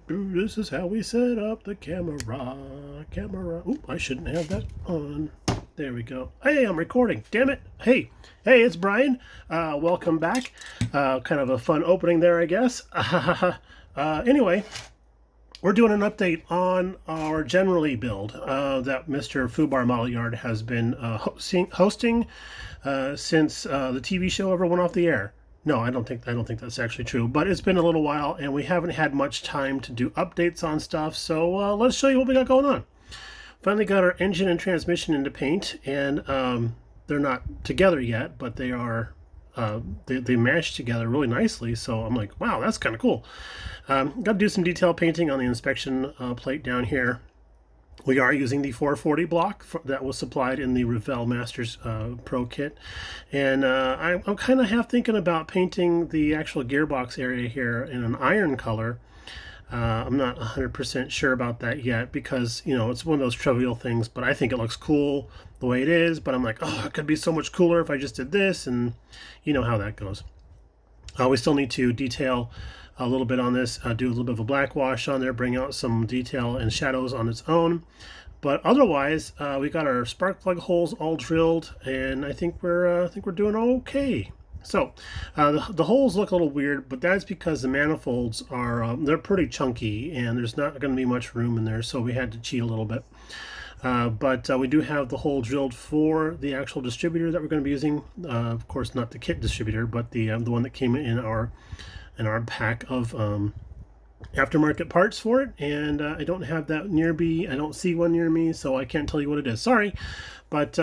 This is how we set up the camera. Oop, I shouldn't have that on. There we go. Hey, I'm recording. Damn it. Hey, it's Brian. Welcome back. Kind of a fun opening there, I guess. Anyway, we're doing an update on our Generally build that Mr. Fubar Model Yard has been hosting since the TV show ever went off the air. No, I don't think that's actually true. But it's been a little while, and we haven't had much time to do updates on stuff. So let's show you what we got going on. Finally got our engine and transmission into paint, and they're not together yet, but they are. They mash together really nicely. So I'm like, wow, that's kind of cool. Got to do some detail painting on the inspection plate down here. We are using the 440 block that was supplied in the Revell Masters Pro kit. And I'm kind of half thinking about painting the actual gearbox area here in an iron color. I'm not 100% sure about that yet because, you know, it's one of those trivial things, but I think it looks cool the way it is. But I'm like, oh, it could be so much cooler if I just did this. And you know how that goes. We still need to detail a little bit on this, do a little bit of a black wash on there, bring out some detail and shadows on its own. But otherwise, we got our spark plug holes all drilled, and I think we're doing okay. So the holes look a little weird, but that's because the manifolds are they're pretty chunky, and there's not going to be much room in there, so we had to cheat a little bit. But we do have the hole drilled for the actual distributor that we're going to be using. Of course, not the kit distributor, but the one that came in our pack of aftermarket parts for it. And I don't have that near me. I don't see one near me, so I can't tell you what it is. Sorry, but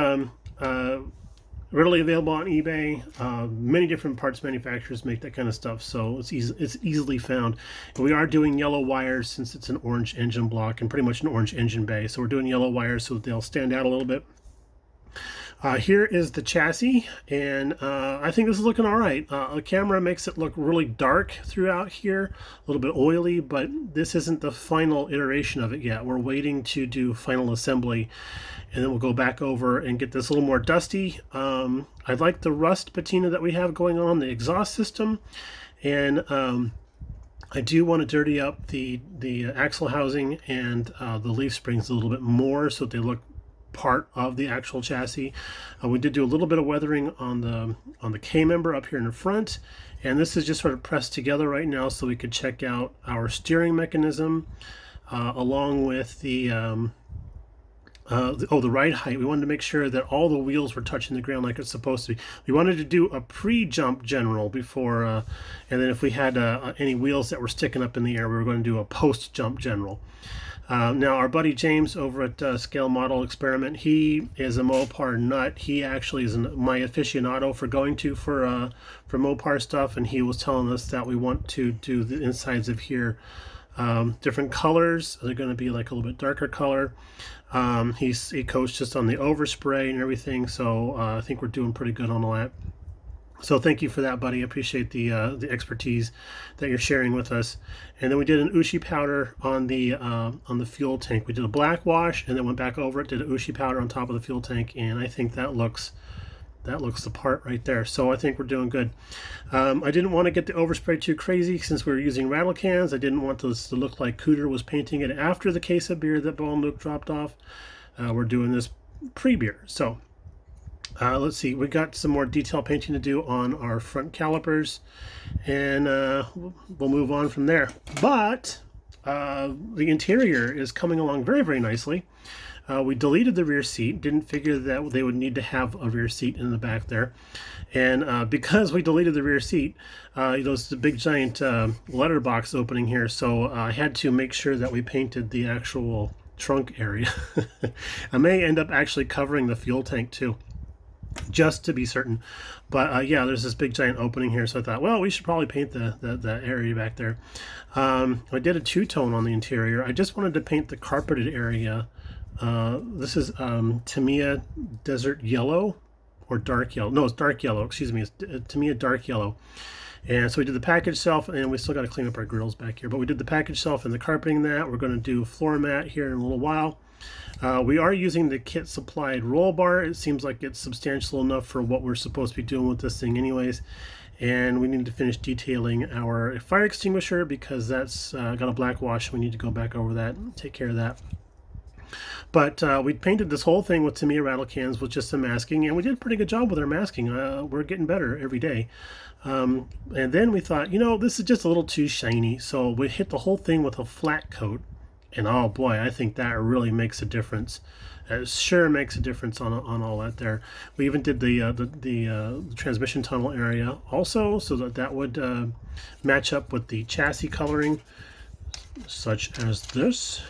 readily available on eBay. Many different parts manufacturers make that kind of stuff, so it's easily found. And we are doing yellow wires since it's an orange engine block and pretty much an orange engine bay. So we're doing yellow wires so that they'll stand out a little bit. Here is the chassis, and I think this is looking all right. The camera makes it look really dark throughout here, a little bit oily, but this isn't the final iteration of it yet. We're waiting to do final assembly, and then we'll go back over and get this a little more dusty. I like the rust patina that we have going on the exhaust system, and I do want to dirty up the axle housing and the leaf springs a little bit more so that they look part of the actual chassis. We did do a little bit of weathering on the K-member up here in the front, and this is just sort of pressed together right now so we could check out our steering mechanism along with the ride height. We wanted to make sure that all the wheels were touching the ground like it's supposed to be. We wanted to do a pre-jump general before, and then if we had any wheels that were sticking up in the air, we were going to do a post-jump general. Now, our buddy James over at Scale Model Experiment, he is a Mopar nut. He actually is my aficionado for going to for Mopar stuff, and he was telling us that we want to do the insides of here different colors. They're going to be like a little bit darker color. He coached us on the overspray and everything, so I think we're doing pretty good on all that. So thank you for that, buddy. I appreciate the expertise that you're sharing with us. And then we did an Ushi powder on the fuel tank. We did a black wash and then went back over it, did an Ushi powder on top of the fuel tank, and I think that looks the part right there. So I think we're doing good. I didn't want to get the overspray too crazy since we were using rattle cans. I didn't want this to look like Cooter was painting it after the case of beer that Bo and Luke dropped off. We're doing this pre-beer. So let's see, we got some more detail painting to do on our front calipers, and we'll move on from there. But the interior is coming along very, very nicely. We deleted the rear seat, didn't figure that they would need to have a rear seat in the back there. And because we deleted the rear seat, it's the big giant letterbox opening here, so I had to make sure that we painted the actual trunk area. I may end up actually covering the fuel tank too, just to be certain. But yeah, there's this big giant opening here, so I thought, well, we should probably paint the area back there. I did a two-tone on the interior. I just wanted to paint the carpeted area. This is Tamiya Desert Yellow, or Dark Yellow. No, it's Dark Yellow, excuse me. It's Tamiya Dark Yellow. And so we did the package shelf, and we still got to clean up our grills back here, but we did the package shelf and the carpeting that. We're going to do floor mat here in a little while. We are using the kit supplied roll bar. It seems like it's substantial enough for what we're supposed to be doing with this thing anyways. And we need to finish detailing our fire extinguisher because that's got a black wash. We need to go back over that and take care of that. But we painted this whole thing with Tamiya rattle cans with just some masking, and we did a pretty good job with our masking. We're getting better every day. And then we thought, you know, this is just a little too shiny, so we hit the whole thing with a flat coat. And oh boy, I think that really makes a difference. It sure makes a difference on all that there. We even did the transmission tunnel area also, so that would match up with the chassis coloring, such as this.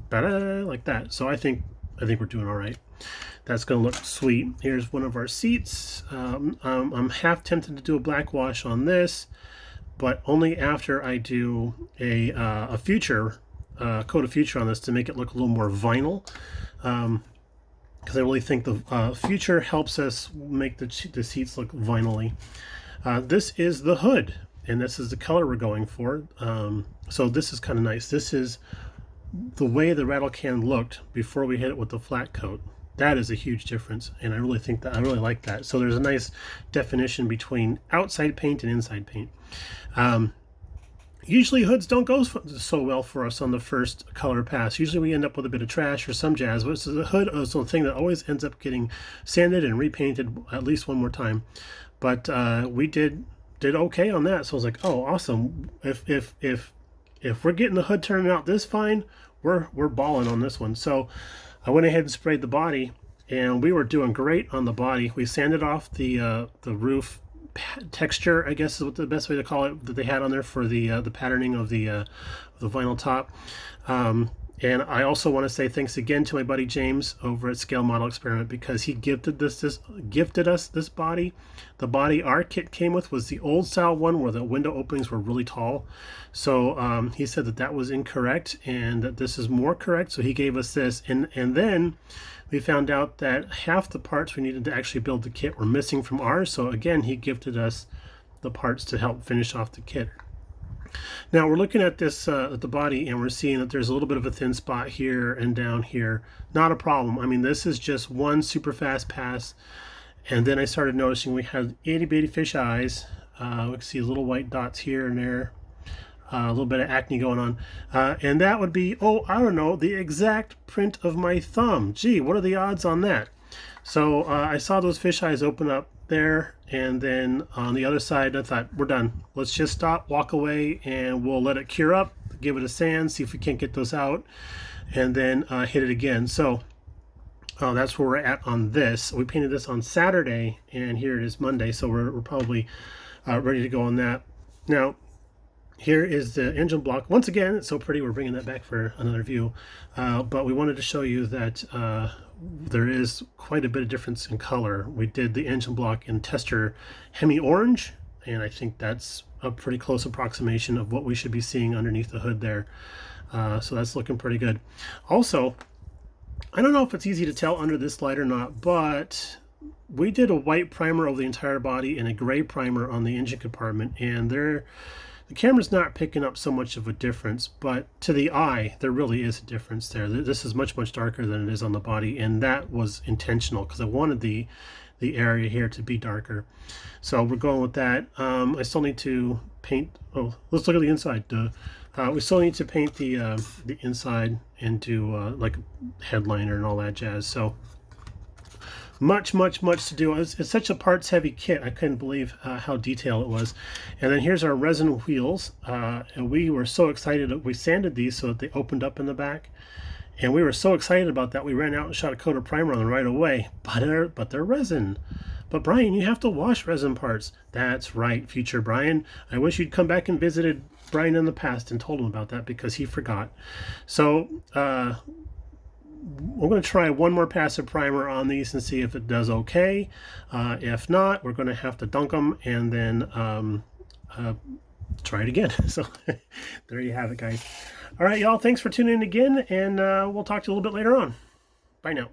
Like that. So I think we're doing all right. That's going to look sweet. Here's one of our seats. I'm half tempted to do a black wash on this, but only after I do a future coat of future on this to make it look a little more vinyl. Because I really think the future helps us make the seats look vinyl-y. This is the hood, and this is the color we're going for. So this is kind of nice. This is the way the rattle can looked before we hit it with the flat coat. That is a huge difference, and I really think that I really like that. So there's a nice definition between outside paint and inside paint. Usually hoods don't go so well for us on the first color pass. Usually we end up with a bit of trash or some jazz. But the hood is the thing that always ends up getting sanded and repainted at least one more time. But we did okay on that. So I was like, oh, awesome. If we're getting the hood turning out this fine, we're balling on this one. So I went ahead and sprayed the body, and we were doing great on the body. We sanded off the roof texture, I guess is what the best way to call it, that they had on there for the patterning of the vinyl top. And I also want to say thanks again to my buddy James over at Scale Model Experiment, because he gifted us this body. The body our kit came with was the old style one where the window openings were really tall. So he said that was incorrect and that this is more correct. So he gave us this, and then we found out that half the parts we needed to actually build the kit were missing from ours. So again, he gifted us the parts to help finish off the kit. Now we're looking at this at the body, and we're seeing that there's a little bit of a thin spot here and down here. Not a problem. I mean, this is just one super fast pass. And then I started noticing we had itty bitty fish eyes. We can see little white dots here and there. A little bit of acne going on. And that would be, oh, I don't know, the exact print of my thumb. Gee, what are the odds on that? So I saw those fish eyes open up there, and then on the other side I thought, we're done. Let's just stop, walk away, and we'll let it cure up, give it a sand, see if we can't get those out, and then hit it again. So that's where we're at on this. We painted this on Saturday, and here it is Monday, so we're probably ready to go on that. Now here is the engine block. Once again, it's so pretty, we're bringing that back for another view, but we wanted to show you that there is quite a bit of difference in color. We did the engine block in tester Hemi Orange, and I think that's a pretty close approximation of what we should be seeing underneath the hood there. So that's looking pretty good. Also, I don't know if it's easy to tell under this light or not, but we did a white primer over the entire body and a gray primer on the engine compartment, and the camera's not picking up so much of a difference, but to the eye, there really is a difference there. This is much, much darker than it is on the body, and that was intentional because I wanted the area here to be darker. So we're going with that. I still need to paint. Oh, let's look at the inside. We still need to paint the inside and do like a headliner and all that jazz. So much to do. It's such a parts heavy kit. I couldn't believe how detailed it was. And then here's our resin wheels, and we were so excited that we sanded these so that they opened up in the back, and we were so excited about that we ran out and shot a coat of primer on them right away. But they're resin. But Brian, you have to wash resin parts. That's right, future Brian. I wish you'd come back and visited Brian in the past and told him about that, because he forgot. So we're going to try one more pass of primer on these and see if it does okay. If not, we're going to have to dunk them and then try it again. So there you have it, guys. All right, y'all. Thanks for tuning in again, and we'll talk to you a little bit later on. Bye now.